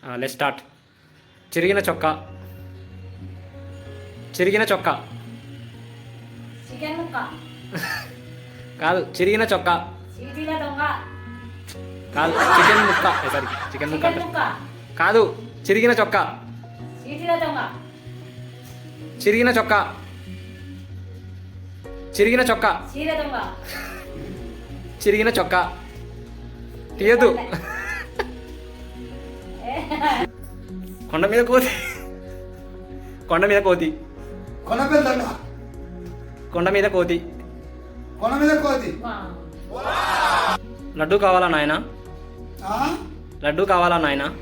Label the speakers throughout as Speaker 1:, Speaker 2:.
Speaker 1: Let start. చిరిగిన చొక్కా. చిరిగిన చొక్కా.
Speaker 2: చికెన్ ముక్క.
Speaker 1: కాదు, చిరిగిన చొక్కా.
Speaker 2: చీటీల దొంగ.
Speaker 1: కాదు, చికెన్ ముక్క. సారీ, చికెన్ ముక్క
Speaker 2: చికెన్ ముక్క.
Speaker 1: కాదు, చిరిగిన చొక్కా.
Speaker 2: చీటీల దొంగ.
Speaker 1: చిరిగిన చొక్కా. చిరిగిన చొక్కా.
Speaker 2: చీర దొంగ.
Speaker 1: చిరిగిన చొక్కా. తీయదు. కొండ మీద కోతి. కొండ మీద కోతి.
Speaker 3: కొండ మీద దండ.
Speaker 1: కొండ మీద కోతి.
Speaker 3: కొండ మీద కోతి.
Speaker 1: లడ్డు కావాలా నాయనా?
Speaker 3: ఆ?
Speaker 1: లడ్డు కావాలా నాయనా?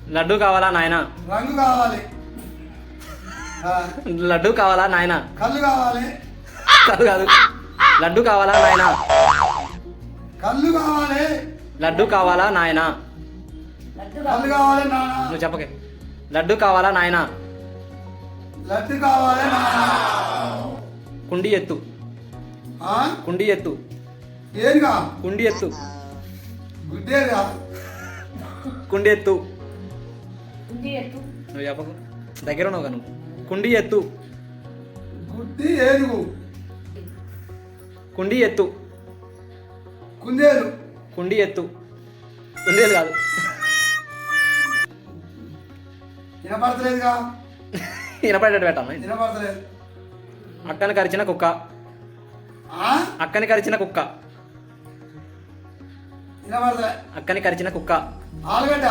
Speaker 1: లడ్డు కావాలా నాయనా?
Speaker 3: రంగు కావాలి. ఆ,
Speaker 1: లడ్డు కావాలా నాయనా?
Speaker 3: కళ్ళు కావాలి.
Speaker 1: కాదు కాదు, లడ్డు కావాలా నాయనా?
Speaker 3: కళ్ళు కావాలి.
Speaker 1: లడ్డు కావాలా నాయనా?
Speaker 2: లడ్డు
Speaker 3: కళ్ళు
Speaker 2: కావాలి.
Speaker 3: కావాలి నాన్న.
Speaker 1: నువ్వు చెప్పకే. లడ్డు కావాలా నాయనా?
Speaker 3: లడ్డు కావాలి నాన్న.
Speaker 1: కుండి ఎత్తు.
Speaker 3: ఆ?
Speaker 1: కుండి ఎత్తు.
Speaker 3: ఏదిగా?
Speaker 1: కుండి ఎత్తు.
Speaker 3: గుడ్డేదిగా?
Speaker 1: కుండి ఎత్తు.
Speaker 2: ఉంది ఎత్తు.
Speaker 1: నువ్వు చెప్పకు, దగ్గర ఉన్నావు నువ్వు. కుండి ఎత్తు.
Speaker 3: గుడ్డి ఏనుగు.
Speaker 1: కుండి ఎత్తు.
Speaker 3: కుందేలు.
Speaker 1: కుండి ఎత్తు. కుందేలు కాదు.
Speaker 3: వినపడతలేదుగా?
Speaker 1: వినపడేటట్టు పెట్టాను.
Speaker 3: వినపడతలేదు.
Speaker 1: అక్కని కరిచిన కుక్క.
Speaker 3: ఆ?
Speaker 1: అక్కని కరిచిన కుక్క.
Speaker 3: వినపడతలే.
Speaker 1: అక్కని కరిచిన కుక్క.
Speaker 3: ఆలుగడ్డ.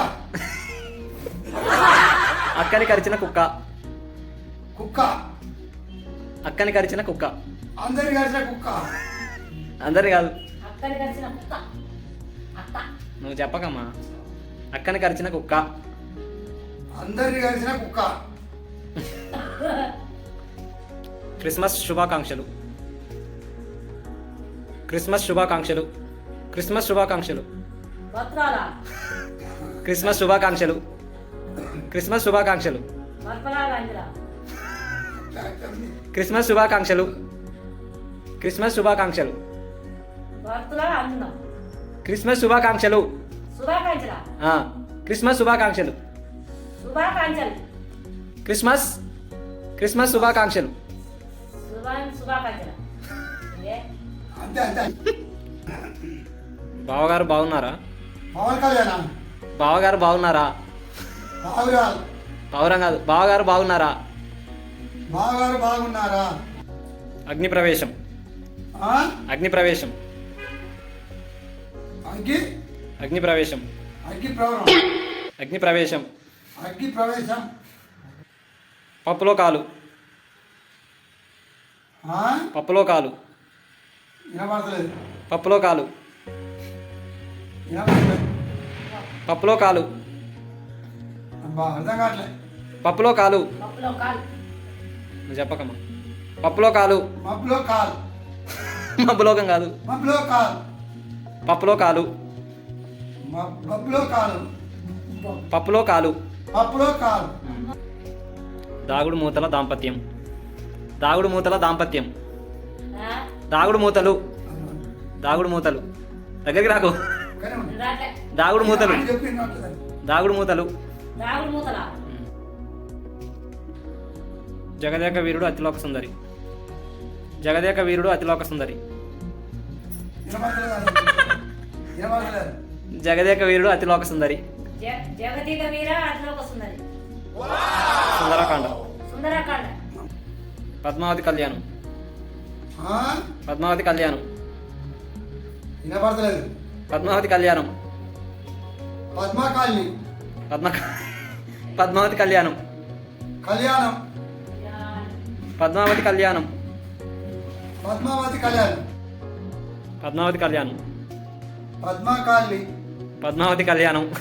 Speaker 1: అక్కని కరిచిన కుక్క.
Speaker 3: కుక్క.
Speaker 1: అక్కని కరిచిన కుక్క.
Speaker 3: అందరికి కలిసిన కుక్క.
Speaker 1: అందరిని కాదు.
Speaker 2: అక్కడి కలిసిన కుక్క. అత్త.
Speaker 1: నువ్వు చెప్పకమ్మా. అక్కని కరిచిన కుక్క.
Speaker 3: అందరికి కలిసిన కుక్క.
Speaker 1: క్రిస్మస్ శుభాకాంక్షలు. క్రిస్మస్ శుభాకాంక్షలు. క్రిస్మస్ శుభాకాంక్షలు.
Speaker 2: వస్త్రాల.
Speaker 1: క్రిస్మస్ శుభాకాంక్షలు. క్రిస్మస్ శుభాకాంక్షలు.
Speaker 2: వస్త్రాల ఇందిరా.
Speaker 1: క్రిస్మస్ శుభాకాంక్షలు. క్రిస్మస్ శుభాకాంక్షలు.
Speaker 2: వస్త్రాల అందున్నాం.
Speaker 1: క్రిస్మస్ శుభాకాంక్షలు.
Speaker 2: శుభాకాంక్షల.
Speaker 1: ఆ, క్రిస్మస్ శుభాకాంక్షలు.
Speaker 2: శుభాకాంక్షలు.
Speaker 1: క్రిస్మస్ క్రిస్మస్ శుభాకాంక్షలు.
Speaker 2: శుభాకాంక్షల. ఏ?
Speaker 3: అంతే అంతే.
Speaker 1: బావగారు బాగున్నారా?
Speaker 3: పవన్ కళ్యాణ్.
Speaker 1: బావగారు బాగున్నారా?
Speaker 3: బాగురాలు.
Speaker 1: బావురం కాదు, బావగారు బాగున్నారా?
Speaker 3: బావగారు బాగున్నారా?
Speaker 1: అగ్ని ప్రవేశం.
Speaker 3: ఆ?
Speaker 1: అగ్ని ప్రవేశం.
Speaker 3: అగ్గి.
Speaker 1: అగ్ని ప్రవేశం.
Speaker 3: అగ్గి ప్రవరం.
Speaker 1: అగ్ని ప్రవేశం.
Speaker 3: అగ్గి ప్రవేశం.
Speaker 1: పప్పులో కాలు.
Speaker 3: ఆ?
Speaker 1: పప్పులో కాలు.
Speaker 3: వినపడతలేదు.
Speaker 1: పప్పులో కాలు.
Speaker 3: వినపడతలేదు.
Speaker 1: పప్పులో కాలు.
Speaker 3: అబ్బా, అర్థం కావట్లే.
Speaker 1: పప్పులో కాలు.
Speaker 2: పప్పులో కాలు.
Speaker 1: నువ్వు చెప్పకమ్మా. పప్పులో కాలు.
Speaker 3: మబ్బులో కాలు.
Speaker 1: మబ్బులోకం కాదు.
Speaker 3: మబ్బులో కాలు.
Speaker 1: పప్పులో కాలు.
Speaker 3: మబ్బులో కాలు.
Speaker 1: పప్పులో కాలు.
Speaker 3: పప్పులో కాలు.
Speaker 1: దాగుడు మూతల దాంపత్యం. దాగుడు మూతల దాంపత్యం.
Speaker 2: ఆ?
Speaker 1: దాగుడు మూతలు. దాగుడు మూతలు. దగ్గరికి రాకు.
Speaker 3: కానీ ఉంది.
Speaker 2: రాట్లే.
Speaker 1: దాగుడు మూతలు.
Speaker 3: ఆయన చెప్పి వినపడతలేదు.
Speaker 1: దాగుడు మూతలు.
Speaker 2: రాగుడు మూతల.
Speaker 1: జగదేక వీరుడు అతిలోక సుందరి. జగదేక వీరుడు అతిలోక సుందరి.
Speaker 3: వినపడతలేదు ఆయన. వినపడతలేదు.
Speaker 1: జగదేక వీరుడు అతిలోక సుందరి.
Speaker 2: జగదీక వీర అతిలోక సుందరి.
Speaker 1: సుందరకాండ.
Speaker 2: సుందరకాండ.
Speaker 1: పద్మావతి కళ్యాణం.
Speaker 3: ఆ?
Speaker 1: పద్మావతి కళ్యాణం.
Speaker 3: వినపడతలేదు.
Speaker 1: పద్మావతి కళ్యాణం.
Speaker 3: పద్మా కాలనీ.
Speaker 1: పద్మావతి కళ్యాణం.
Speaker 3: కళ్యాణం.
Speaker 1: పద్మావతి కళ్యాణం.
Speaker 3: పద్మావతి కళ్యాణం.
Speaker 1: పద్మావతి కళ్యాణం.
Speaker 3: పద్మా కాలనీ.
Speaker 1: పద్మావతి కళ్యాణం.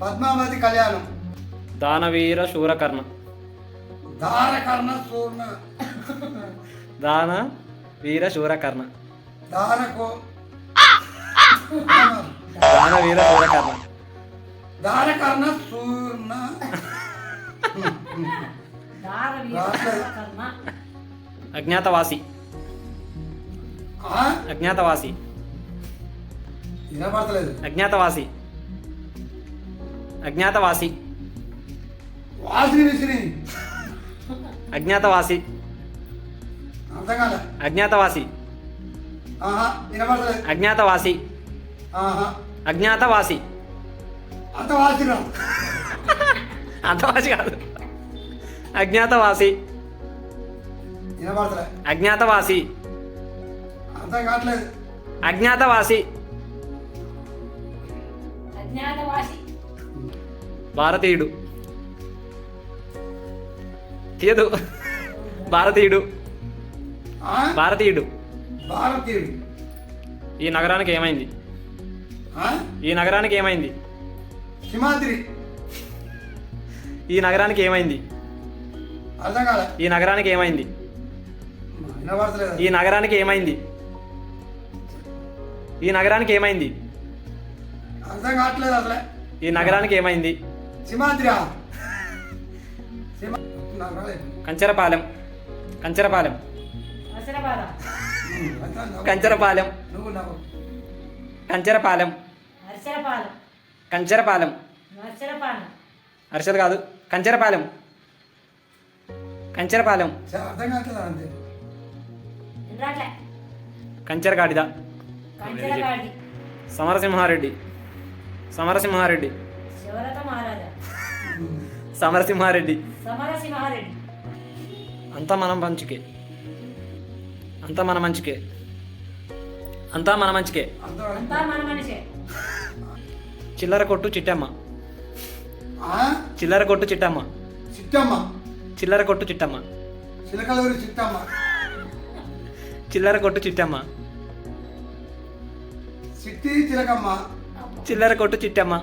Speaker 3: పద్మావతి కళ్యాణం.
Speaker 1: దానవీర శూరకర్ణ.
Speaker 3: దారకర్ణ సూర్ణ.
Speaker 1: దాన వీర శూరకర్ణ.
Speaker 3: దారకు.
Speaker 1: దానవీర శూరకర్ణ.
Speaker 3: దారకర్ణ సూర్ణ.
Speaker 2: దార వీర
Speaker 3: రాట్లేదు.
Speaker 2: కర్మ.
Speaker 1: అజ్ఞాతవాసి.
Speaker 3: ఆ?
Speaker 1: అజ్ఞాతవాసి.
Speaker 3: వినపడతలేదు.
Speaker 1: అజ్ఞాతవాసి. అజ్ఞాతవాసి.
Speaker 3: వాసిని విసిని
Speaker 1: అజ్ఞాతవాసి
Speaker 3: అర్థం కాలే.
Speaker 1: అజ్ఞాతవాసి
Speaker 3: ఆహా వినపడలేదు.
Speaker 1: అజ్ఞాతవాసి
Speaker 3: ఆహా
Speaker 1: అజ్ఞాతవాసి
Speaker 3: అంత వాసిరా.
Speaker 1: అంతవాసి కాదు అజ్ఞాతవాసి
Speaker 3: వినపడతలే.
Speaker 1: అజ్ఞాతవాసి
Speaker 3: అర్థం కావట్లేదు.
Speaker 1: అజ్ఞాతవాసి
Speaker 2: అజ్ఞాతవాసి
Speaker 1: భారతీయుడు తీయదు భారతీయుడు
Speaker 3: ఆ?
Speaker 1: భారతీయుడు
Speaker 3: భారతీయుడు.
Speaker 1: ఈ నగరానికి ఏమైంది
Speaker 3: ఆ?
Speaker 1: ఈ నగరానికి ఏమైంది
Speaker 3: సింహాద్రి.
Speaker 1: ఈ నగరానికి ఏమైంది
Speaker 3: అర్థం కాలే.
Speaker 1: ఈ నగరానికి ఏమైంది
Speaker 3: వినపడతలేదు.
Speaker 1: ఈ నగరానికి ఏమైంది ఈ నగరానికి ఏమైంది
Speaker 3: అర్థం కావట్లేదు అసలే.
Speaker 1: ఈ నగరానికి ఏమైంది
Speaker 3: సింహాద్రియా. నాకు రాలేదు.
Speaker 1: కంచరపాలెం కంచరపాలెం
Speaker 2: అసరబాద
Speaker 1: కంచరపాలెం
Speaker 3: నువ్వు నాకు
Speaker 1: కంచరపాలెం
Speaker 2: అరిసెలపాలెం
Speaker 1: కంచరపాలెం
Speaker 2: అరిసెలపాలెం
Speaker 1: అరిసెలు కాదు కంచరపాలెం కంచరపాలెం
Speaker 3: అర్థం కావట్లేదు అంతే.
Speaker 2: ఇంద్రాట్లే
Speaker 1: కంచరగాడిద
Speaker 2: కంచెలగాడి
Speaker 1: సమరసింహారెడ్డి సమరసింహారెడ్డి
Speaker 2: శివరథ మహారాజా
Speaker 1: సమరసింహారెడ్డి
Speaker 2: సమరసింహారెడ్డి
Speaker 1: అంతా మనం మంచికే అంతా మన మంచికే అంతా మన మంచికే
Speaker 3: అర్థం
Speaker 2: అంతా మన మనిషే
Speaker 1: చిల్లర కొట్టు చిట్టమ్మ
Speaker 3: ఆ?
Speaker 1: చిల్లర కొట్టు చిట్టమ్మ
Speaker 3: చిట్టమ్మ.
Speaker 1: చిల్లర కొట్టు చిట్టమ్మ
Speaker 3: చిలకలూరి చిట్టమ్మ.
Speaker 1: చిల్లర కొట్టు చిట్టమ్మ
Speaker 3: చిట్టి చిలకమ్మ.
Speaker 1: చిల్లర కొట్టు చిట్టమ్మ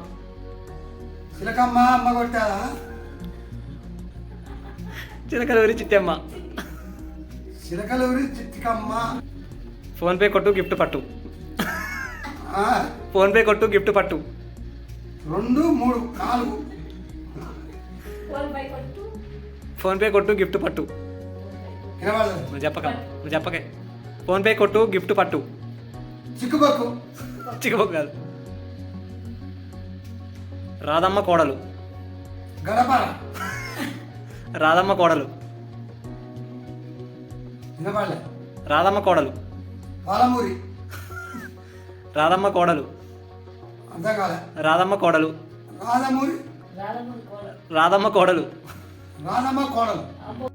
Speaker 3: చిలకమ్మ అమ్మ కొట్టారా?
Speaker 1: చిలకలూరి చిట్టమ్మ
Speaker 3: చిలకలూరి చిట్టికమ్మ.
Speaker 1: ఫోన్పే కొట్టు గిఫ్ట్ పట్టు
Speaker 3: ఆ?
Speaker 1: ఫోన్పే కొట్టు గిఫ్ట్ పట్టు
Speaker 3: 2 3 4
Speaker 2: కోల్పై కొట్టు
Speaker 1: ఫోన్పే కొట్టు గిఫ్ట్ పట్టు
Speaker 3: వినపడలేదు.
Speaker 1: నువ్వు చెప్పకే ఫోన్పే కొట్టు గిఫ్ట్ పట్టు
Speaker 3: చిక్కుబక్కు.
Speaker 1: చిక్కుబొక్క కాదు రాధమ్మ కోడలు
Speaker 3: గడపర.
Speaker 1: రాధమ్మ కోడలు
Speaker 3: వినపడలే.
Speaker 1: రాధమ్మ కోడలు
Speaker 3: పాలమూరి.
Speaker 1: రాధమ్మ కోడలు
Speaker 3: అర్థం కాలే.
Speaker 1: రాధమ్మ కోడలు
Speaker 3: రాధమూరి.
Speaker 2: రాధముడి కోడలు
Speaker 1: రాధమ్మ కోడలు
Speaker 3: రాధమ్మ కోడలు.
Speaker 2: అబ్బో